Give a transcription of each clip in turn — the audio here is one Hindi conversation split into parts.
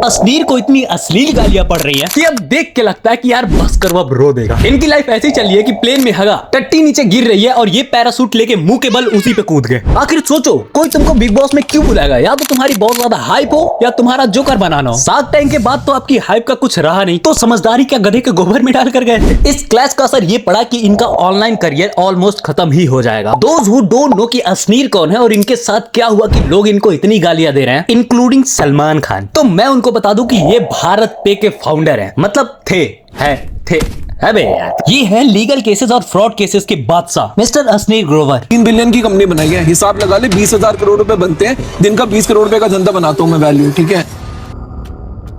असनीर को इतनी अश्लील गालियां पड़ रही हैं कि अब देख के लगता है कि यार बस करो, अब रो देगा। इनकी लाइफ ऐसी चल रही है कि प्लेन में हगा, टट्टी नीचे गिर रही है और ये पैरासूट लेके मुंह के बल उसी पे कूद गए। आखिर सोचो, कोई तुमको बिग बॉस में क्यों बुलाएगा? या तो तुम्हारी बहुत ज्यादा हाइप हो या तुम्हारा जोकर बनाना हो। शार्क टैंक के बाद तो आपकी हाइप का कुछ रहा नहीं, तो समझदारी क्या गधे के गोबर में डाल कर गए थे। इस क्लैश का असर ये पड़ा कि इनका ऑनलाइन करियर ऑलमोस्ट खत्म ही हो जाएगा। दोज हु डोंट नो कि असनीर कौन है और इनके साथ क्या हुआ कि लोग इनको इतनी गालियां दे रहे हैं, इंक्लूडिंग सलमान खान, तो मैं उनको बता दूं कि ये भारत पे के फाउंडर हैं। मतलब थे अबे यार, ये है लीगल केसेस और फ्रॉड केसेस के बादशाह मिस्टर असनीर ग्रोवर। 3 बिलियन की कंपनी बनाई है, हिसाब लगा ले 20,000 करोड़ रुपए बनते हैं दिन का। 20 करोड़ रुपए का धंधा बनाता हूं मैं, वैल्यू, ठीक है।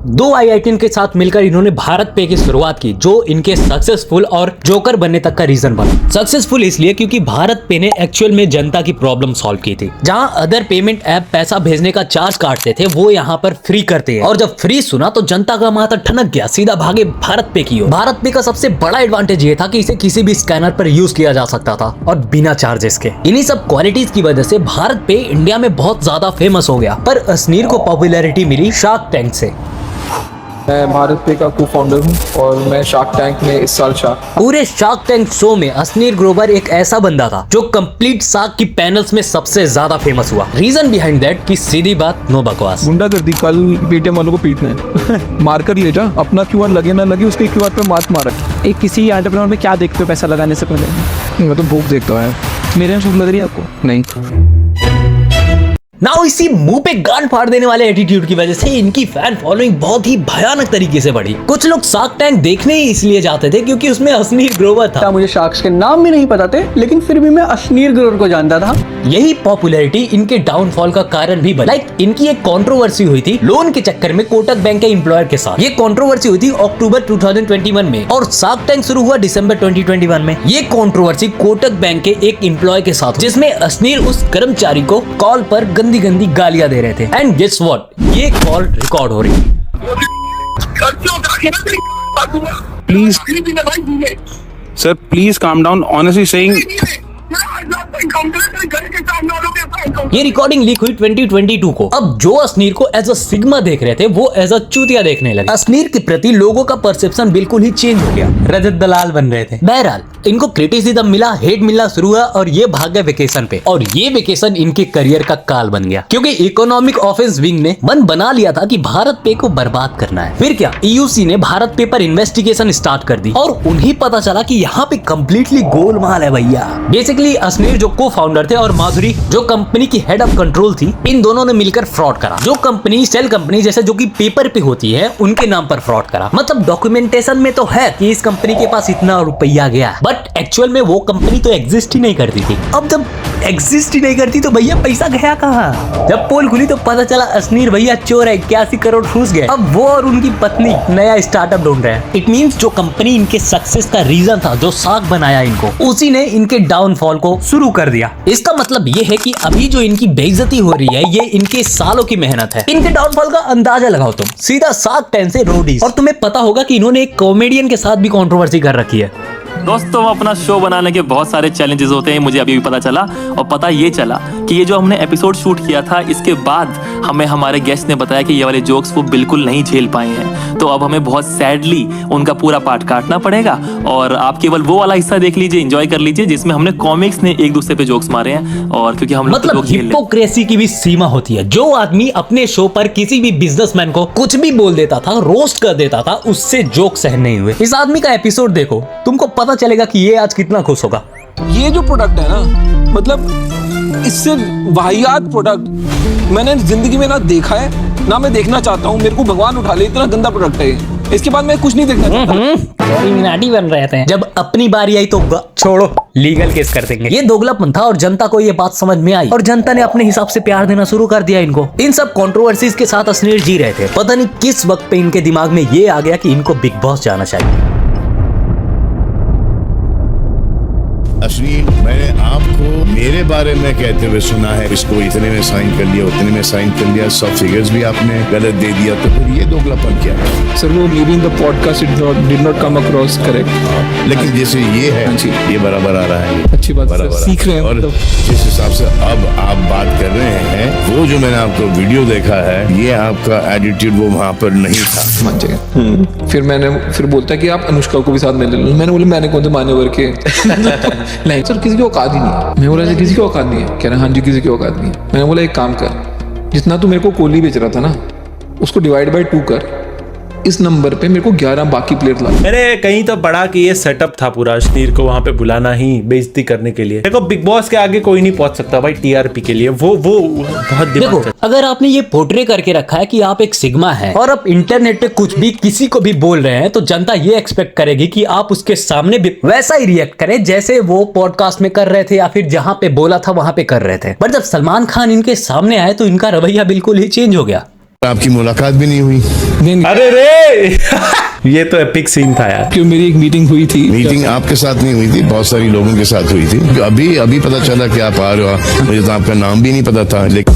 2 IITian के साथ मिलकर इन्होंने भारत पे की शुरुआत की, जो इनके सक्सेसफुल और जोकर बनने तक का रीजन बना। सक्सेसफुल इसलिए क्योंकि भारत पे ने एक्चुअल में जनता की प्रॉब्लम सॉल्व की थी। जहां अदर पेमेंट ऐप पैसा भेजने का चार्ज काटते थे, वो यहाँ पर फ्री करते हैं। और जब फ्री सुना तो जनता का माथा ठनक गया, सीधा भागे भारत पे की ओर। भारत पे का सबसे बड़ा एडवांटेज ये था कि इसे किसी भी स्कैनर पर यूज किया जा सकता था और बिना चार्जेस के। इन्हीं सब क्वालिटीज की वजह से भारत पे इंडिया में बहुत ज्यादा फेमस हो गया। पर असनीर को पॉपुलैरिटी मिली शार्क टैंक से। मैं भारत पे का को फाउंडर हूँ और मैं शार्क टैंक में इस साल पूरे शार्क टैंक शो में असनीर ग्रोवर एक ऐसा बंदा था जो कंप्लीट शार्क की पैनल्स में सबसे ज्यादा फेमस हुआ। रीजन बिहाइंड दैट की सीधी बात, नो बकवास। गुंडागर्दी, कल पेटीएम वालों को पीटना है। मारकर ले जा, अपना क्यूआर लगे ना लगे उसके क्यूआर पे मात मारा। एक किसी एंटरप्रेन्योर में क्या देखते हो पैसा लगाने से पहले? मैं तो भूख देखता हूँ। मेरे में भूख लग रही है आपको? नहीं। नाउ इसी मुंह पे गांड फाड़ देने वाले एटीट्यूड की वजह से इनकी फैन फॉलोइंग बहुत ही भयानक तरीके से बढ़ी। कुछ लोग शार्क टैंक देखने ही इसलिए जाते थे क्योंकि उसमें असनीर ग्रोवर था। मुझे शार्क्स के नाम भी नहीं पता थे, लेकिन फिर भी मैं असनीर ग्रोवर को जानता था। यही पॉपुलैरिटी इनके डाउनफॉल का कारण भी बनी। इनकी एक कंट्रोवर्सी हुई थी लोन के चक्कर में कोटक बैंक के एम्प्लॉयर के साथ। ये कंट्रोवर्सी हुई थी अक्टूबर 2021 में और शार्क टैंक शुरू हुआ दिसंबर 2021 में। ये कंट्रोवर्सी कोटक बैंक के एक एम्प्लॉय के साथ, जिसमें असनीर उस कर्मचारी को कॉल पर गंदी गालियां दे रहे थे। एंड गेस व्हाट, ये कॉल रिकॉर्ड हो रही। Please, sir, please calm down. Honestly saying, ये रिकॉर्डिंग लीक हुई 2022 को। अब जो असनीर को एज अ सिग्मा देख रहे थे, वो एज अ चूतिया देखने लगे। असनीर के प्रति लोगों का परसेप्शन बिल्कुल ही चेंज हो गया। रजत दलाल बन रहे थे। बहरहाल इनको क्रिटिसिज्म मिला, हेट मिलना शुरू हुआ और ये भाग गए वेकेशन पे। और ये वेकेशन इनके करियर का काल बन गया, क्योंकि इकोनॉमिक ऑफेंस विंग ने मन बना लिया था कि भारत पे को बर्बाद करना है। फिर क्या, EUC ने भारत पे पर इन्वेस्टिगेशन स्टार्ट कर दी और उन्हें पता चला कि यहाँ पे कम्प्लीटली गोलमाल है भैया। बेसिकली असनीर जो को फाउंडर थे और माधुरी जो कंपनी की हेड ऑफ कंट्रोल थी, इन दोनों ने मिलकर फ्रॉड करा। जो कंपनी सेल कंपनी जैसे जो कि पेपर पे होती है, उनके नाम पर फ्रॉड करा। मतलब डॉक्यूमेंटेशन में तो है कि इस कंपनी के पास इतना रुपया गया, बट एक्चुअल में वो कंपनी तो एग्जिस्ट ही नहीं करती थी। अब जब एग्जिस्ट ही नहीं करती तो भैया पैसा गया कहाँ? जब पोल खुली तो पता चला असनीर भैया चोर है, 81 करोड़ घुस गए। अब वो और उनकी पत्नी नया स्टार्टअप ढूंढ रहे हैं। इट मींस जो कंपनी इनके सक्सेस का रीजन था, जो शार्क बनाया इनको, उसी ने इनके डाउनफॉल को शुरू कर दिया। इसका मतलब ये है कि अभी जो इनकी बेइज्जती हो रही है, ये इनके सालों की मेहनत है। इनके डाउनफॉल का अंदाजा लगाओ तुम, सीधा शार्क टैंक से रोडीज। और तुम्हें पता होगा कि इन्होंने एक कॉमेडियन के साथ भी कंट्रोवर्सी कर रखी है। दोस्तों, अपना शो बनाने के बहुत सारे चैलेंजेस होते हैं, मुझे अभी भी पता चला। और पता ये चला कि ये जो हमने एपिसोड शूट किया था, इसके बाद हमें हमारे गेस्ट ने बताया कि ये वाले जोक्स वो बिल्कुल नहीं झेल पाए हैं। तो अब हमें बहुत सैडली उनका पूरा पार्ट काटना पड़ेगा और आप केवल वो वाला हिस्सा देख लीजिए, एंजॉय कर लीजिए, जिसमें हमने कॉमिक्स ने एक दूसरे पे जोक्स मारे हैं। और क्योंकि हम मतलब हिपोक्रेसी की भी सीमा होती है। जो आदमी अपने शो पर किसी भी बिजनेसमैन को कुछ भी बोल देता था, रोस्ट कर देता था, उससे जोक सहन नहीं हुए। इस आदमी का एपिसोड देखो, तुमको पता चलेगा कि ये आज कितना खुश होगा। ये जो प्रोडक्ट है ना, मतलब इससे वाहियात प्रोडक्ट मैंने जिंदगी में ना देखा है, ना मैं देखना चाहता हूँ। मेरे को भगवान उठा ले, इतना गंदा प्रोडक्ट है ये। इसके बाद मैं कुछ नहीं देखना चाहता। इल्यूमिनाटी बन रहे थे। जब अपनी बारी आई तो छोड़ो, लीगल केस कर देंगे। ये दोगलापन था और जनता को ये बात समझ में आई और जनता ने अपने हिसाब से प्यार देना शुरू कर दिया इनको। इन सब कंट्रोवर्सीज के साथ असनीर जी रहे थे। पता नहीं किस वक्त पे इनके दिमाग में ये आ गया कि इनको बिग बॉस जाना चाहिए। अश्लील मैंने आपको मेरे बारे में कहते हुए सुना है, इसको इतने में साइन कर लिया, उतने में साइन कर लिया, सब फिगर्स भी आपने गलत दे दिया, तो फिर ये दोगलापन क्या है? सर वो may be in the podcast did not come across correct. लेकिन जैसे ये है, हाँ जी। ये बराबर आ रहा है, अच्छी बात है, बराबर सर, सीख रहे हैं और मतलब। जिस हिसाब से अब आप बात कर रहे हैं, वो जो मैंने आपको वीडियो देखा है, ये आपका एटीट्यूड वो वहाँ पर नहीं था। मान जाएगा। फिर बोलता है कि आप अनुष्का को भी साथ में ले लो। मैंने बोला मैंने कौन से मान्यवर के नहीं सर, किसी की औकात ही नहीं है। मैं बोला किसी की औकात नहीं है। कह रहा हाँ जी किसी की औकात नहीं है। मैंने बोला एक काम कर, जितना तू मेरे को कोहली बेच रहा था ना, उसको डिवाइड बाय 2 कर, इस नंबर पे मेरे को 11 बाकी प्लेयर ला। मैंने कहीं तो पढ़ा कि ये सेटअप था पूरा, अश्नीर को वहां पे बुलाना ही बेइज्जती करने के लिए। देखो बिग बॉस के आगे कोई नहीं पहुंच सकता भाई टीआरपी के लिए, वो बहुत दिमाग देखो चलता अगर आपने ये पोर्ट्रे करके रखा है कि आप एक सिग्मा हैं और आप इंटरनेट पे कुछ भी किसी को भी बोल रहे हैं, तो जनता ये एक्सपेक्ट करेगी कि आप उसके सामने भी वैसा ही रिएक्ट करें जैसे वो पॉडकास्ट में कर रहे थे या फिर जहां पे बोला था वहां पे कर रहे थे। बट जब सलमान खान इनके सामने आए तो इनका रवैया बिल्कुल ही चेंज हो गया। आपकी मुलाकात भी नहीं हुई। है। अरे रे ये तो एपिक सीन था यार। क्यों मेरी एक मीटिंग हुई थी। मीटिंग आपके साथ नहीं हुई थी, बहुत सारी लोगों के साथ हुई थी। अभी पता चला कि आप आ रहे हो, मुझे तो आपका नाम भी नहीं पता था। लेकिन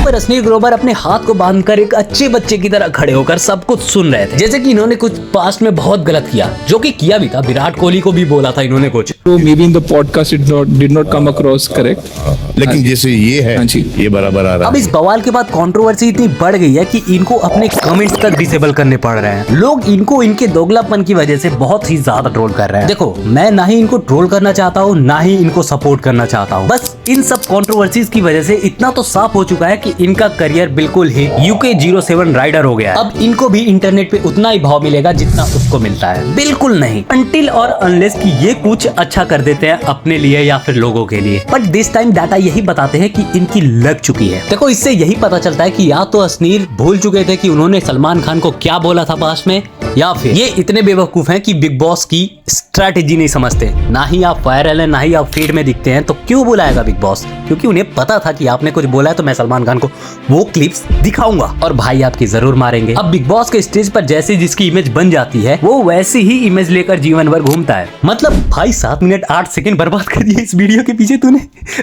पर अश्नीर ग्रोवर अपने हाथ को बांधकर एक अच्छे बच्चे की तरह खड़े होकर सब कुछ सुन रहे थे, जैसे कि इन्होंने कुछ पास्ट में बहुत गलत किया, जो कि किया भी था। विराट कोहली को भी बोला था इन्होंने कुछ। तो may be in the podcast did not come across correct. लेकिन जैसे ये है, हाँ जी। ये बराबर आ रहा अब है। इस बवाल के बाद कंट्रोवर्सी इतनी बढ़ गई है कि इनको अपने कमेंट्स तक डिसेबल करने पड़ रहे हैं। लोग इनको इनके दोगलापन की वजह से बहुत ही ज्यादा ट्रोल कर रहे हैं। देखो मैं ना ही इनको ट्रोल करना चाहता हूँ, ना ही इनको सपोर्ट करना चाहता हूँ। बस इन सब कंट्रोवर्सीज की वजह से इतना तो साफ हो चुका है कि इनका करियर बिल्कुल ही UK07 राइडर हो गया है। अब इनको भी इंटरनेट पे उतना ही भाव मिलेगा जितना उसको मिलता है। बिल्कुल नहीं, अनटिल और अनलेस कि ये कुछ अच्छा कर देते हैं अपने लिए या फिर लोगों के लिए। बट दिस टाइम डाटा यही बताते हैं कि इनकी लग चुकी है। देखो इससे यही पता चलता है कि या तो अश्नीर भूल चुके थे कि उन्होंने सलमान खान को क्या बोला था पास्ट में, या फिर ये इतने बेवकूफ हैं कि बिग बॉस की स्ट्रैटेजी नहीं समझते। ना ही आप वायरल है, ना ही आप फीड में दिखते हैं, तो क्यों बुलाएगा बिग बॉस? क्योंकि उन्हें पता था कि आपने कुछ बोला है तो मैं सलमान खान को वो क्लिप्स दिखाऊंगा और भाई आपकी जरूर मारेंगे। अब बिग बॉस के स्टेज पर जैसे जिसकी इमेज बन जाती है, वो वैसी ही इमेज लेकर जीवन भर घूमता है। मतलब भाई 7 मिनट 8 सेकंड बर्बाद कर दिए इस वीडियो के पीछे तूने।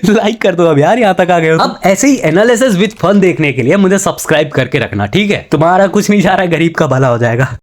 लाइक कर दो अब यार, यहाँ तक आ गए हो। अब ऐसे ही एनालिसिस विद फन देखने के लिए मुझे सब्सक्राइब करके रखना, ठीक है? तुम्हारा कुछ नहीं जा रहा, गरीब का भला हो जाएगा।